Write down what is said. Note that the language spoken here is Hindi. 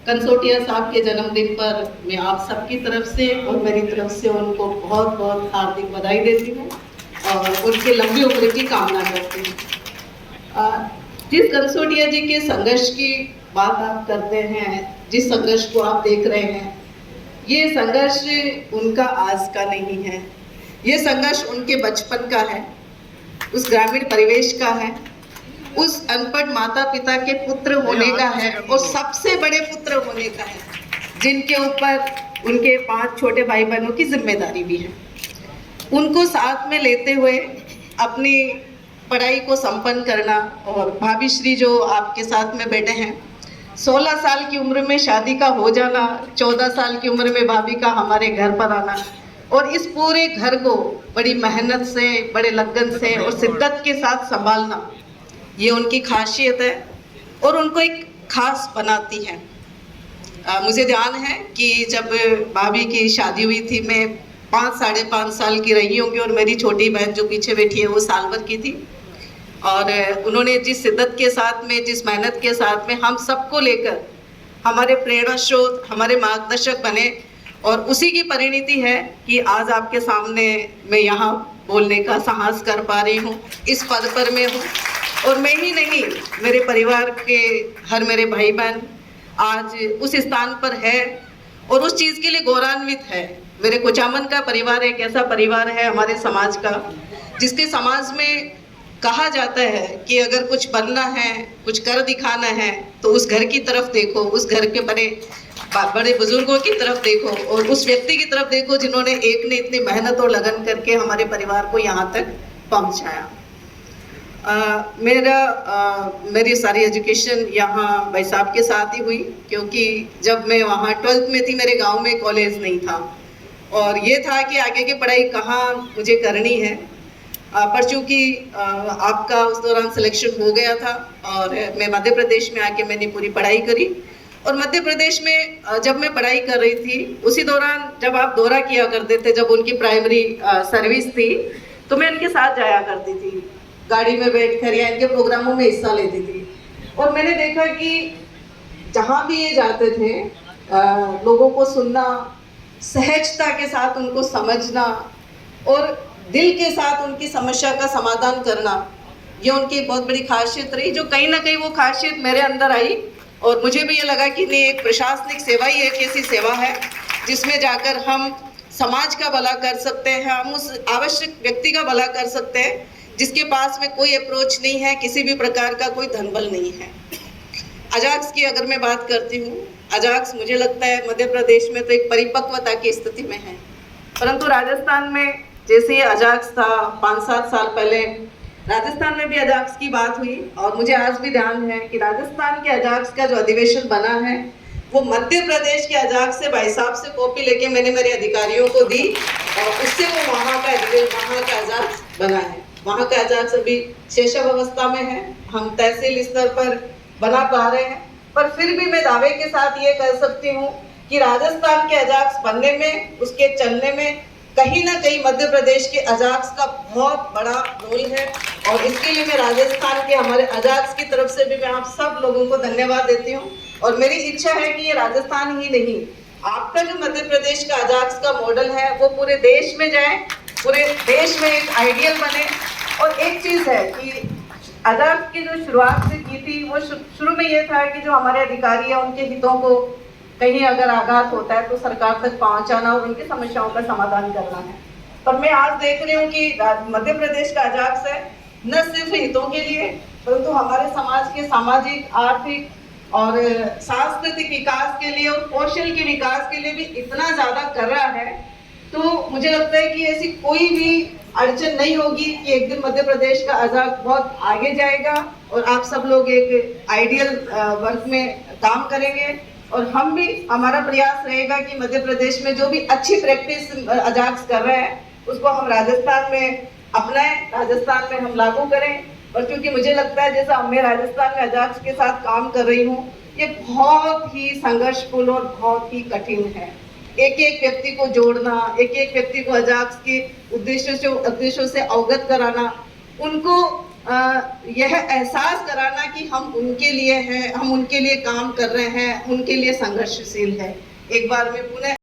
कंसोटिया साहब के जन्मदिन पर मैं आप सबकी तरफ से और मेरी तरफ से उनको बहुत बहुत हार्दिक बधाई देती हूँ और उनके लंबी उम्र की कामना करती हूँ। जिस कंसोटिया जी के संघर्ष की बात आप करते हैं, जिस संघर्ष को आप देख रहे हैं, ये संघर्ष उनका आज का नहीं है, ये संघर्ष उनके बचपन का है, उस ग्रामीण परिवेश का है, उस अनपढ़ माता पिता के पुत्र होने का है और सबसे बड़े पुत्र होने का है, जिनके ऊपर उनके 5 छोटे भाई बहनों की जिम्मेदारी भी है। उनको साथ में लेते हुए अपनी पढ़ाई को संपन्न करना और भाभी श्री जो आपके साथ में बैठे हैं, 16 साल की उम्र में शादी का हो जाना, 14 साल की उम्र में भाभी का हमारे घर पर आना और इस पूरे घर को बड़ी मेहनत से, बड़े लगन से और शिद्दत के साथ संभालना, ये उनकी खासियत है और उनको एक खास बनाती है। मुझे ध्यान है कि जब भाभी की शादी हुई थी, मैं 5 साढ़े 5 साल की रही होंगी और मेरी छोटी बहन जो पीछे बैठी है वो साल भर की थी और उन्होंने जिस शिद्दत के साथ में, जिस मेहनत के साथ में हम सबको लेकर हमारे प्रेरणा स्रोत, हमारे मार्गदर्शक बने और उसी की परिणति है कि आज आपके सामने मैं यहाँ बोलने का साहस कर पा रही हूँ, इस पद पर मैं हूँ। और मैं ही नहीं, मेरे परिवार के हर मेरे भाई बहन आज उस स्थान पर है और उस चीज़ के लिए गौरवान्वित है। मेरे कुचामन का परिवार एक ऐसा परिवार है हमारे समाज का, जिसके समाज में कहा जाता है कि अगर कुछ बनना है, कुछ कर दिखाना है तो उस घर की तरफ देखो, उस घर के बड़े बुजुर्गों की तरफ देखो और उस व्यक्ति की तरफ देखो जिन्होंने एक ने इतनी मेहनत और लगन करके हमारे परिवार को यहाँ तक पहुँचाया। मेरी सारी एजुकेशन यहाँ भाई साहब के साथ ही हुई, क्योंकि जब मैं वहाँ 12th में थी मेरे गांव में कॉलेज नहीं था और ये था कि आगे की पढ़ाई कहाँ मुझे करनी है। पर चूँकि आपका उस दौरान सिलेक्शन हो गया था और मैं मध्य प्रदेश में आके मैंने पूरी पढ़ाई करी और मध्य प्रदेश में जब मैं पढ़ाई कर रही थी उसी दौरान जब आप दौरा किया करते थे, जब उनकी प्राइमरी सर्विस थी तो मैं इनके साथ जाया करती थी, गाड़ी में बैठ कर या इनके प्रोग्रामों में हिस्सा लेती थी और मैंने देखा कि जहाँ भी ये जाते थे लोगों को सुनना, सहजता के साथ उनको समझना और दिल के साथ उनकी समस्या का समाधान करना, ये उनकी बहुत बड़ी खासियत रही, जो कहीं ना कहीं वो खासियत मेरे अंदर आई और मुझे भी ये लगा कि नहीं, एक प्रशासनिक सेवा ही एक ऐसी सेवा है जिसमें जाकर हम समाज का भला कर सकते हैं, हम उस आवश्यक व्यक्ति का भला कर सकते हैं जिसके पास में कोई अप्रोच नहीं है, किसी भी प्रकार का कोई धनबल नहीं है। अजाक्स की अगर मैं बात करती हूँ, अजाक्स मुझे लगता है मध्य प्रदेश में तो एक परिपक्वता की स्थिति में है, परंतु राजस्थान में जैसे ये अजाक्स था 5-7 साल पहले, राजस्थान में भी अजाक्स की बात हुई और मुझे आज भी ध्यान है कि राजस्थान के अजाक्स का जो अधिवेशन बना है वो मध्य प्रदेश के अजाक्स से भाई साहब से कॉपी लेके मैंने मेरे अधिकारियों को दी और उससे वो वहाँ का अजाक्स बना है। वहाँ का अजाक्स अभी शैशव अवस्था में है, हम तहसील स्तर पर बना पा रहे हैं, पर फिर भी मैं दावे के साथ ये कह सकती हूँ कि राजस्थान के अजाक्स बनने में, उसके चलने में कहीं ना कहीं मध्य प्रदेश के अजाक्स का बहुत बड़ा रोल है और इसके लिए मैं राजस्थान के हमारे अजाक्स की तरफ से भी मैं आप सब लोगों को धन्यवाद देती हूँ और मेरी इच्छा है कि ये राजस्थान ही नहीं, आपका जो मध्य प्रदेश का अजाक्स का मॉडल है वो पूरे देश में जाए, पूरे देश में एक आइडियल बने। और एक चीज़ है कि अजाक्स की जो शुरुआत से की थी वो शुरू में ये था कि जो हमारे अधिकारी है उनके हितों को कहीं अगर आघात होता है तो सरकार तक पहुंचाना और उनकी समस्याओं का समाधान करना है। पर मैं आज देख रही हूँ कि मध्य प्रदेश का अजाक्स है न सिर्फ हितों के लिए परंतु हमारे समाज के सामाजिक, आर्थिक और सांस्कृतिक विकास के लिए और कौशल के विकास के लिए भी इतना ज़्यादा कर रहा है, तो मुझे लगता है कि ऐसी कोई भी अड़चन नहीं होगी कि एक दिन मध्य प्रदेश का अजाक्स बहुत आगे जाएगा और आप सब लोग एक आइडियल वर्क में काम करेंगे और हम भी, हमारा प्रयास रहेगा कि मध्य प्रदेश में जो भी अच्छी प्रैक्टिस अजाक्स कर रहे हैं उसको हम राजस्थान में अपनाएं, राजस्थान में हम लागू करें। और क्योंकि मुझे लगता है जैसा मैं राजस्थान में अजाक्स के साथ काम कर रही हूँ, ये बहुत ही संघर्षपूर्ण और बहुत ही कठिन है। एक एक व्यक्ति को जोड़ना, एक एक व्यक्ति को अजाक्स के उद्देश्यों से अवगत कराना, उनको यह एहसास कराना कि हम उनके लिए हैं, हम उनके लिए काम कर रहे हैं, उनके लिए संघर्षशील है। एक बार मैं पुनः